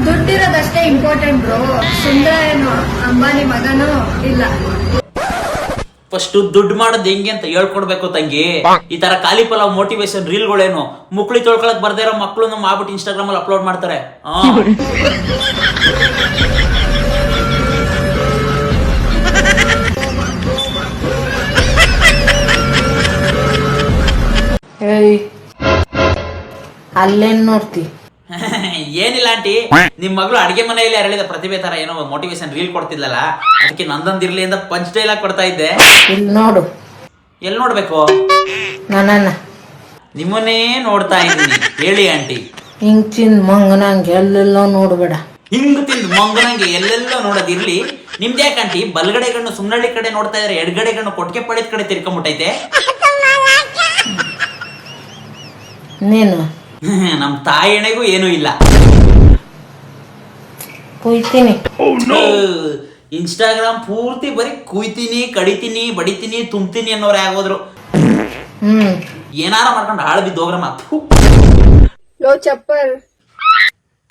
ದುಡ್ಡಿರೋದಷ್ಟೇ important bro. ಸುಂದರ ಏನು ಅಂಬಾನಿ ಮಗನೂ ಇಲ್ಲ. ಫಸ್ಟ್ ದುಡ್ಡು ಮಾಡೋದು ಹೆಂಗೆ ಅಂತ ಹೇಳ್ಕೊಡ್ಬೇಕು ತಂಗಿ. ಈ ತರ ಖಾಲಿ ಪಲಾವ್ ಮೋಟಿವೇಶನ್ ರೀಲ್ಗಳೇನು ಮುಕ್ಳಿ ತೊಳ್ಕೊಳಕ್ ಬರ್ದೇ ಇರೋ ಮಕ್ಳು ಮಾಡ್ಬಿಟ್ಟು ಇನ್ಸ್ಟಾಗ್ರಾಮ್ ಅಲ್ಲಿ ಅಪ್ಲೋಡ್ ಮಾಡ್ತಾರೆ. ಅಲ್ಲೇನ್ ನೋಡ್ತಿ? ಏನಿಲ್ಲ ಆಂಟಿ, ನಿಮ್ ಮಗಳು ಅಡಿಗೆ ಮನೆಯಲ್ಲಿ ಅರಳಿದ ಪ್ರತಿಭೆ ತರ ಏನೋ ಮೋಟಿವೇಶನ್ ರೀಲ್ ಕೊಡ್ತಿದ್ಲಲ್ಲ, ಅದಕ್ಕೆ ನಂದೊಂದಿರ್ಲಿ ಅಂತ ಪಂಚ್ ಡೈಲಾಗ್ ಕೊಡ್ತಾ ಇದ್ದೆ. ಇಲ್ಲಿ ನೋಡು. ಎಲ್ಲಿ ನೋಡ್ಬೇಕು? ನನ್ನ ನಿಮ್ಮನ್ನೇ ನೋಡ್ತಾ ಇದ್ದೀನಿ. ಹೇಳಿ ಆಂಟಿ. ಹಿಂಗ್ ತಿಂದ್ ಮಂಗನಂಗೆ ಎಲ್ಲೆಲ್ಲೋ ನೋಡ್ಬೇಡ. ಹಿಂಗ್ ತಿಂದ್ ಮಂಗನಂಗೆ ಎಲ್ಲೆಲ್ಲೋ ನೋಡೋದಿರ್ಲಿ. ನಿಮ್ದು ಯಾಕೆ ಆಂಟಿ ಬಲ್ಗಡೆ ಗಣ್ಣು ಸುಮ್ನಳ್ಳಿ ಕಡೆ ನೋಡ್ತಾ ಇದ್ರೆ ಎಡ್ಗಡೆ ಗಣ್ಣು ಕೊಟ್ಟಿಗೆ ಪಡಿದ ಕಡೆ ತಿರ್ಕೊಂಡ್ಬಿಟ್ಟೈತೆ? ನೀನು ನಮ್ ತಾಯಿಣೆಗೂ ಏನೂ ಇಲ್ಲ. ಕುಯ್ತೀನಿ. ಇನ್ಸ್ಟಾಗ್ರಾಮ್ ಪೂರ್ತಿ ಬರೀ ಕುಯ್ತೀನಿ, ಕಡಿತೀನಿ, ಬಡಿತೀನಿ, ತುಂಬ್ತೀನಿ ಅನ್ನೋರೇ ಆಗೋದ್ರು. ಏನಾರ ಮಾಡ್ಕೊಂಡು ಹಾಳು ಬಿದ್ದು ಹೋಗ್ರ ಮಾತು. ಲೋ ಚಪ್ಪರ್.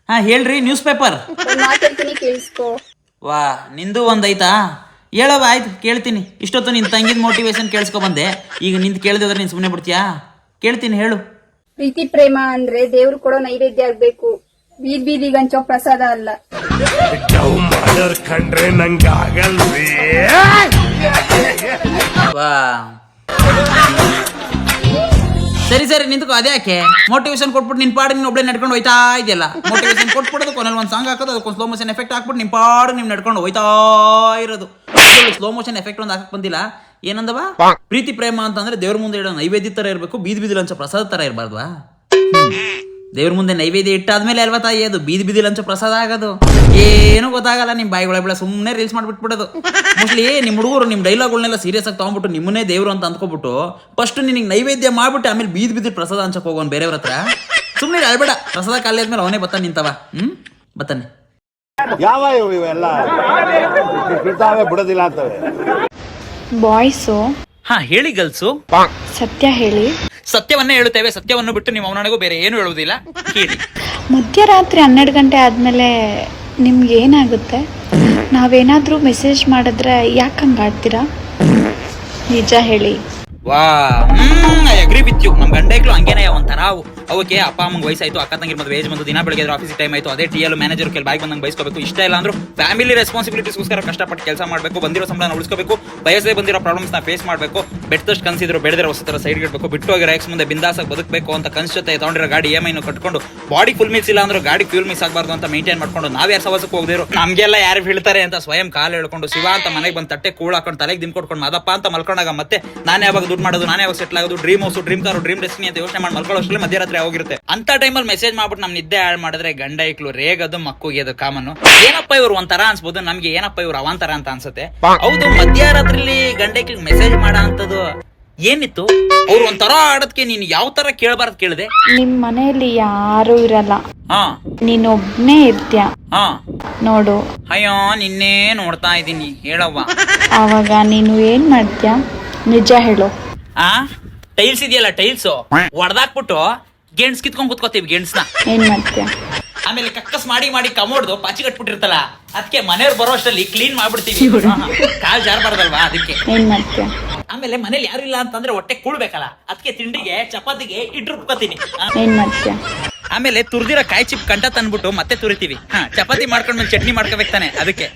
ಹಾ ಹೇಳ್ರಿ. ನ್ಯೂಸ್ ಪೇಪರ್ ಮಾತಾಡ್ತೀನಿ ಕೇಳಿಸ್ಕೋ. ವಾ, ನಿಂದು ಒಂದೈತಾ? ಹೇಳವ. ಆಯ್ತು ಕೇಳ್ತೀನಿ. ಇಷ್ಟೊತ್ತು ನಿನ್ ತಂಗಿದ ಮೋಟಿವೇಶನ್ ಕೇಳಿಸ್ಕೊ ಬಂದೆ. ಈಗ ನಿಂದು ಕೇಳಿದ್ರೆ ನೀನ್ ಸುಮ್ಮನೆ ಬಿಡ್ತೀಯಾ? ಕೇಳ್ತೀನಿ, ಹೇಳು. ಪ್ರೀತಿ ಪ್ರೇಮ ಅಂದ್ರೆ ದೇವ್ರು ಕೊಡೋ ನೈವೇದ್ಯ ಆಗ್ಬೇಕು, ಬೀದ್ ಬೀದಿಗೆ ಹಂಚೋ ಪ್ರಸಾದ ಅಲ್ಲ. ಕಂಡ್ರೆ ನಂಗೆ ಆಗಲ್ವೇ? ವಾ, ಸರಿ ಸರಿ ನಿಂತ್ಕೋ. ಅದ್ಯಾಕೆ ಮೋಟಿವೇಶನ್ ಕೊಟ್ಬಿಟ್ಟು ನಿನ್ ಪಾಡು ನೀನು ಒಬ್ಬಳೆ ನಡ್ಕೊಂಡು ಹೋಯ್ತಾ ಇದೆಯಲ್ಲ. ಮೋಟಿವೇಶನ್ ಕೊಟ್ಬಿಡೋದು, ಕೊನೆಯಲ್ಲಿ ಒಂದು ಸಾಂಗ್ ಹಾಕೋದು, ಅದಕ್ಕೊಂದು ಸ್ಲೋ ಮೋಷನ್ ಎಫೆಕ್ಟ್ ಹಾಕ್ಬಿಟ್ಟು ನಿನ್ ಪಾಡು ನೀವು ನಡ್ಕೊಂಡು ಹೋಯ್ತಾ ಇರೋದು. ಸ್ಲೋ ಮೋಷನ್ ಎಫೆಕ್ಟ್ ಒಂದು ಹಾಕಕ್ ಬಂದಿಲ್ಲ. ಏನಂದವ? ಪ್ರೀತಿ ಪ್ರೇಮ ಅಂತಂದ್ರೆ ದೇವ್ರ ಮುಂದೆ ಇಡೋ ನೈವೇದ್ಯ ತರ ಇರಬೇಕು, ಬೀದಿ ಬೀದಿ ಲಂಚ ಪ್ರಸಾದ ತರ ಇರಬಾರ್ದ್ವಾ? ದೇವ್ರ ಮುಂದೆ ನೈವೇದ್ಯ ಇಟ್ಟಾದ್ಮೇಲೆ ಅಲ್ವಾ ತಾಯಿ ಅದು ಬೀದಿ ಬೀದಿ ಲಂಚ ಪ್ರಸಾದ ಆಗೋದು. ಏನೂ ಗೊತ್ತಾಗಲ್ಲ. ನಿಮ್ ಬಾಯಿಗಳ ಬೆಳೆ ಸುಮ್ಮನೆ ರೀಲ್ಸ್ ಮಾಡ್ಬಿಟ್ಬಿಡೋದು. ಮೋಸ್ಟ್ಲಿ ನಿಮ್ ಹುಡುಗರು ನಿಮ್ ಡೈಲಾಗ್ಗಳನ್ನೆಲ್ಲ ಸೀರಿಯಸ್ ಆಗಿ ತಗೊಂಡ್ಬಿಟ್ಟು ನಿಮ್ಮನ್ನೇ ದೇವ್ರು ಅಂತ ಅಂದ್ಕೊಬಿಟ್ಟು ಫಸ್ಟ್ ನಿನಗೆ ನೈವೇದ್ಯ ಮಾಡ್ಬಿಟ್ಟು ಆಮೇಲೆ ಬೀದಿ ಬೀದಿ ಪ್ರಸಾದ ಹಂಚಕ್ ಹೋಗೋನ್ ಬೇರೆಯವ್ರ ಹತ್ರ. ಸುಮ್ಮನೆ ಅಳ್ಬೇಡ. ಪ್ರಸಾದ ಖಾಲಿ ಆದ್ಮೇಲೆ ಅವನೇ ಬತ್ತಾನೆ ನಿಂತವ. ಬತ್ತಾನೆ. ಯಾವ ಇವೆಲ್ಲ ಬಿಡೋದಿಲ್ಲ ಅಂತವೆ. ಬಾಯ್ಸು. ಹಾ ಹೇಳಿ ಗರ್ಲ್ಸು. ಸತ್ಯ ಹೇಳಿ. ಸತ್ಯವನ್ನೇ ಹೇಳುತ್ತೇವೆ. ಸತ್ಯವನ್ನು ಬಿಟ್ಟು ನಿಮ್ಮ ಅವನಿಗೂ ಬೇರೆ ಏನು ಹೇಳುವುದಿಲ್ಲ. ಹೇಳಿ. ಮಧ್ಯರಾತ್ರಿ 12 ಗಂಟೆ ಆದಮೇಲೆ ನಿಮ್ಗೆ ಏನಾಗುತ್ತೆ? ನಾವೇನಾದರೂ ಮೆಸೇಜ್ ಮಾಡಿದ್ರೆ ಯಾಕೆ ಹಂಗೆ ಆಡ್ತೀರಾ? ನಿಜ ಹೇಳಿ. ವಾ, ಐ ಅಗ್ರಿ ವಿತ್ ಯು. ನಮ್ ಗಂಡೈಕ್ಳು ಹಂಗೇನೆ ಒಂಥರ. ಅವಕ್ಕೆ ಅಪ್ಪ ಅಮ್ಮಂಗೆ ವಯಸ್ಸಾಯ್ತು, ಅಕ್ಕ ತಂಗಿರ್ ಮದುವೆ ಏಜ್ ಬಂದು ದಿನ ಬೆಳಗ್ಗೆ ಆಫೀಸ್ ಟೈಮ್ ಆಯ್ತು, ಅದೇ ಟಿ ಎಲ್ ಮ್ಯಾನೇಜರ್ ಕೆಲ ಬಾಯ್ಗೆ ಬಂದಂಗೆ ಬಯಸ್ಕೋಬೇಕು. ಇಷ್ಟ ಇಲ್ಲ ಅಂದ್ರೂ ಫ್ಯಾಮಿಲಿ ರೆಸ್ಪಾನ್ಸಿಬಿಲಿಟೀಸ್ಗೋಸ್ಕರ ಕಷ್ಟಪಟ್ಟು ಕೆಲಸ ಮಾಡಬೇಕು, ಬಂದಿರೋ ಸಂಬಳನ ಉಳಿಸ್ಕೋಬೇಕು, ಬಯಸೇ ಬಂದಿರೋ ಪ್ರಾಬ್ಲಮ್ಸ್ನ ಫೇಸ್ ಮಾಡಬೇಕು, ಬೆಟ್ಟದಷ್ಟು ಕನ್ಸಿದ್ರು ಬೆಳೆದಿರೋ ಹೊಸ ಥರ ಸೈಡ್ ಇಡಬೇಕು, ಬಿಟ್ಟು ಹೋಗಿ ರೈಕ್ಸ್ ಮುಂದೆ ಬಿಂದಾಸಾಗಿ ಬದುಕಬೇಕು ಅಂತ ಕನ್ಸ್ ಜೊತೆ ತಗೊಂಡಿರೋ ಗಾಡಿ EMI ಕಟ್ಕೊಂಡು ಬಾಡಿ ಫುಲ್ ಮಿಸ್ ಇಲ್ಲ ಅಂದ್ರೂ ಗಾಡಿ ಫ್ಯೂಲ್ ಮಿಸ್ ಆಗಬಾರ್ದು ಅಂತ ಮೇಂಟೈನ್ ಮಾಡ್ಕೊಂಡು ನಾವ್ಯಾರು ಸವಾಸಕ್ಕೆ ಹೋಗದಿರೋ ನಮಗೆಲ್ಲ ಯಾರು ಹೇಳ್ತಾರೆ ಅಂತ ಸ್ವಯಂ ಕಾಲು ಹೇಳ್ಕೊಂಡು ಶಿವ ಅಂತ ಮನೆಗೆ ಬಂದು ತಟ್ಟೆ ಕೂಳು ಹಾಕೊಂಡು ತಲೆಗೆ ದಿಮ್ ಕೊಟ್ಕೊಂಡು ಮಾದಪ್ಪ ಅಂತ ಮಲ್ಕೊಂಡಾಗ ಮತ್ತೆ ನಾನೇ ಯಾವಾಗ ದುಡ್ಡು ಮಾಡೋದು, ನಾನೇ ಯಾವಾಗ ಸೆಟ್ಲ್ ಆಗೋದು, dream house, dream car, dream destiny ಅಂತ ಯೋಚನೆ ಮಾಡಿ ಮಲ್ಕೊಳ್ಳೋಷ್ಟರಲ್ಲಿ ಮಧ್ಯರಾತ್ರಿ ಹೋಗಿರುತ್ತೆ. ಅಂತ ಟೈಮಲ್ಲಿ ಮೆಸೇಜ್ ಮಾಡ್ಬಿಟ್ಟು ನಮ್ ನಿದ್ದೆ ಹಾಳು ಮಾಡಿದ್ರೆ ಗಂಡ ಐಕ್ಳು ರೇಗದು ಮಕ್ಕುಗೆ ಅದು ಕಾಮನ್ನು. ಏನಪ್ಪ ಇವ್ರು ಒಂಥರ ಅನ್ಸ್ಬೋದು, ನಮ್ಗೆ ಏನಪ್ಪ ಇವ್ರು ಅವಾಂತರ ಅಂತ ಅನ್ಸುತ್ತೆ. ಹೌದು, ಮಧ್ಯರಾತ್ರಿಲಿ ಗಂಡ ಐಕ್ಳಿಗೆ ಮೆಸೇಜ್ ಮಾಡೋ ಅಂತದ್ದು ಏನಿತ್ತು? ಅವ್ರು ಒಂಥರ ಆಡೋದಕ್ಕೆ ನೀನ್ ಯಾವ ತರ ಕೇಳಬಾರ್ದು ಕೇಳಿದೆ? ನಿಮ್ ಮನೆಯಲ್ಲಿ ಯಾರು ಇರಲ್ಲ, ನೀನೊಬ್ನೇ ಇರ್ತೀಯ ನೋಡು. ಅಯ್ಯೋ ನಿನ್ನೆ ನೋಡ್ತಾ ಇದ್ದೀನಿ, ಹೇಳವ್ವ. ಆವಾಗ ನೀನು ಏನ್ ಮಾಡ್ತೀಯ? ನಿಜ ಹೇಳು. ಟೈಲ್ಸ್ ಇದೆಯಲ್ಲ, ಟೈಲ್ಸ್ ಹೊಡೆದಾಕ್ಬಿಟ್ಟು ಗೆಣ್ಸ್ ಕಿತ್ಕೊಂಡ್ ಕುತ್ಕೋತೀವಿ. ಗೆಣ್ಸ್ನ ಏನ್ ಮಾಡ್ತೀಯ? ಆಮೇಲೆ ಕಕ್ಕಸ್ ಮಾಡಿ ಮಾಡಿ ಕಮೋಡ್ದು ಪಾಚಿ ಕಟ್ಬಿಟ್ಟಿರ್ತಲ್ಲ, ಅದಕ್ಕೆ ಮನೆಯವ್ರು ಬರೋ ಅಷ್ಟರಲ್ಲಿ ಕ್ಲೀನ್ ಮಾಡ್ಬಿಡ್ತೀವಿ. ಕಾಲ್ ಜಾರಬಾರ್ದಲ್ವಾ, ಅದಕ್ಕೆ. ಏನ್ ಮಾಡ್ತೀಯ? ಆಮೇಲೆ ಮನೇಲಿ ಯಾರು ಇಲ್ಲ ಅಂತಂದ್ರೆ ಹೊಟ್ಟೆ ಕೂಳ್ಬೇಕಲ್ಲ, ಅದಕ್ಕೆ ತಿಂಡಿಗೆ ಚಪಾತಿಗೆ ಇಟ್ಟು ರುಬ್ಕೋತೀನಿ. ಏನ್ ಮಾಡ್ತೀಯ? ಆಮೇಲೆ ತುರ್ದಿರೋ ಕಾಯಿ ಚಿಪ್ ಕಂಟ ತಂದ್ಬಿಟ್ಟು ಮತ್ತೆ ತುರಿತೀವಿ. ಚಪಾತಿ ಮಾಡ್ಕೊಂಡು ಚಟ್ನಿ ಮಾಡ್ಕೋಬೇಕು ತಾನೆ, ಅದಕ್ಕೆ.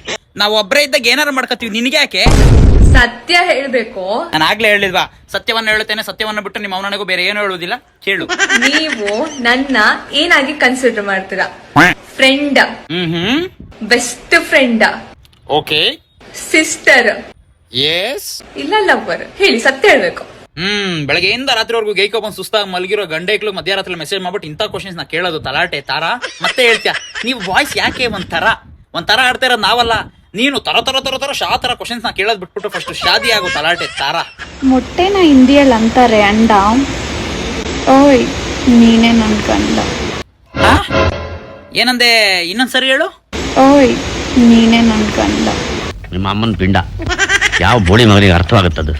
ನಾವ್ ಒಬ್ಬರೇ ಇದ್ದಾಗ ಏನಾರು ಮಾಡ್ಕೋತೀವಿ. ನಿನ್ಗೆ ಯಾಕೆ? ಸತ್ಯ ಹೇಳ್ಬೇಕು. ನಾನು ಆಗ್ಲೇ ಹೇಳಿಲ್ವಾ, ಸತ್ಯವನ್ನ ಹೇಳುತ್ತೇನೆ, ಸತ್ಯವನ್ನ ಬಿಟ್ಟು ನಿಮ್ಮ ಅವನಿಗೂ ಬೇರೆ ಏನು ಹೇಳುವುದಿಲ್ಲ. ಕೇಳು. ನೀವು ನನ್ನ ಏನಾಗಿ ಕನ್ಸಿಡರ್ ಮಾಡ್ತೀರಾ? Friend, best friend, okay, sister, yes, ಇಲ್ಲ ಲವರ್? ಹೇಳಿ, ಸತ್ಯ ಹೇಳ್ಬೇಕು. ಬೆಳಗ್ಗೆಯಿಂದ ರಾತ್ರಿವರೆಗೂ ಗೈಕೊಬ್ಬಂದು ಸುಸ್ತಾಗಿ ಮಲಗಿರೋ ಗಂಡೈಕ್ಳು ಮಧ್ಯರಾತ್ರಿ ಮೆಸೇಜ್ ಮಾಡ್ಬಿಟ್ಟು ಇಂಥ ಕ್ವಶನ್ಸ್ ನಾ ಕೇಳೋದು ತಲಾಟೆ ತಾರ. ಮತ್ತೆ ಹೇಳ್ತೀಯ ನೀವು ವಾಯ್ಸ್ ಯಾಕೆ ಒಂಥರ ಆಡ್ತಾ ಇರೋದು ನಾವಲ್ಲ, ನೀನು ತರ ಶಾತರ ಕ್ವಶನ್ಸ್ ನಾ ಕೇಳೋದು ಬಿಟ್ಬಿಟ್ಟು ಫಸ್ಟ್ ಶಾದಿ ಆಗೋ ತಲಾಟೆ ತಾರ. ಮೊಟ್ಟೆನ ಹಿಂದಿಯಲ್ಲಿ ಅಂತಾರೆ ಅಂಡ. ಓಯ್ ನೀನೇ ನನ್ ಗಂಡ. ಏನಂದೆ? ಇನ್ನೊಂದ್ಸರಿ ಹೇಳು. ಓಯ್ ನೀನೇ ನನ್ ಗಂಡ. ನಿಮ್ಮ ಅಮ್ಮನ ಪಿಂಡ ಯಾವ ಬೋಳಿ ಮಗನಿಗೆ ಅರ್ಥವಾಗುತ್ತದು?